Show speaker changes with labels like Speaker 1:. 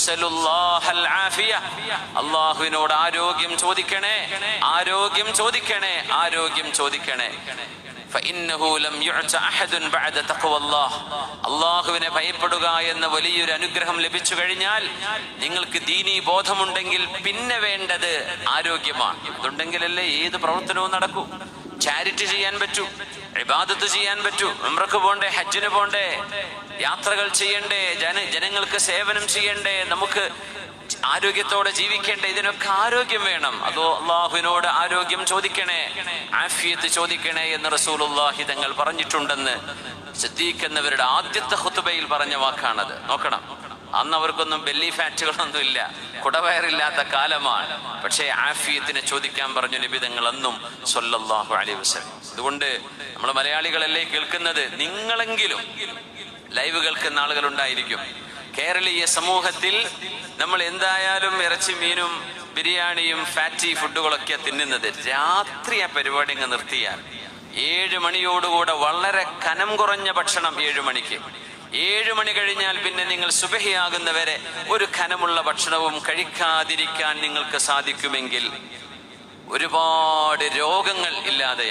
Speaker 1: സലുല്ലാഹൽ ആഫിയ, അല്ലാഹുവിനോട് ആരോഗ്യം ചോദിക്കണേ, ആരോഗ്യം ചോദിക്കണേ, ആരോഗ്യം ചോദിക്കണേ. فإنه لم يعط أحد بعد تقوى الله. അല്ലാഹുവിനെ ഭയപ്പെടുക എന്ന വലിയൊരു അനുഗ്രഹം ലഭിച്ചു കഴിഞ്ഞാൽ നിങ്ങൾക്ക് ദീനീ ബോധമുണ്ടെങ്കിൽ പിന്നെ വേണ്ടത് ആരോഗ്യമാണ്. അതുണ്ടെങ്കിലല്ലേ ഏത് പ്രവർത്തനവും നടക്കൂ. ചാരിറ്റി ചെയ്യാൻ പറ്റൂ, ഇബാദത്ത് ചെയ്യാൻ പറ്റൂ, ഉംറക്ക് പോണ്ടേ, ഹജ്ജിന് പോണ്ടേ, യാത്രകൾ ചെയ്യണ്ടേ, ജനങ്ങൾക്ക് സേവനം ചെയ്യണ്ടേ, നമുക്ക് ആരോഗ്യത്തോടെ ജീവിക്കേണ്ടേ. ഇതിനൊക്കെ ആരോഗ്യം വേണം. അതോ അള്ളാഹുവിനോട് ആരോഗ്യം ചോദിക്കണേ, ആഫിയത്ത് ചോദിക്കണേ എന്ന് റസൂലുള്ളാഹി തങ്ങൾ പറഞ്ഞിട്ടുണ്ടെന്ന് സിദ്ദീഖ് എന്നവരുടെ ആദ്യത്തെ ഖുതുബയിൽ പറഞ്ഞ വാക്കാണത്. നോക്കണം, അന്ന് അവർക്കൊന്നും ബെല്ലി ഫാറ്റുകളൊന്നും ഇല്ല, കുടവയറില്ലാത്ത കാലമാണ്. പക്ഷേ ആഫിയത്തിനെ ചോദിക്കാൻ പറഞ്ഞു നബി തങ്ങൾ അന്നും സ്വല്ലല്ലാഹു അലൈഹി വസല്ലം. അതുകൊണ്ട് നമ്മൾ മലയാളികളല്ലേ കേൾക്കുന്നത്, നിങ്ങളെങ്കിലും ലൈവ് കേൾക്കുന്ന ആളുകളുണ്ടായിരിക്കും. കേരളീയ സമൂഹത്തിൽ നമ്മൾ എന്തായാലും ഇറച്ചി മീനും ബിരിയാണിയും ഫാറ്റി ഫുഡുകളൊക്കെ തിന്നുന്നത്. രാത്രി ആ പരിപാടി അങ്ങ് നിർത്തിയാൽ 7 മണിയോടുകൂടെ വളരെ കനം കുറഞ്ഞ ഭക്ഷണം 7 മണിക്ക്, 7 മണി കഴിഞ്ഞാൽ പിന്നെ നിങ്ങൾ സുബഹിയാകുന്നവരെ ഒരു കനമുള്ള ഭക്ഷണവും കഴിക്കാതിരിക്കാൻ നിങ്ങൾക്ക് സാധിക്കുമെങ്കിൽ ഒരുപാട് രോഗങ്ങൾ ഇല്ലാതെ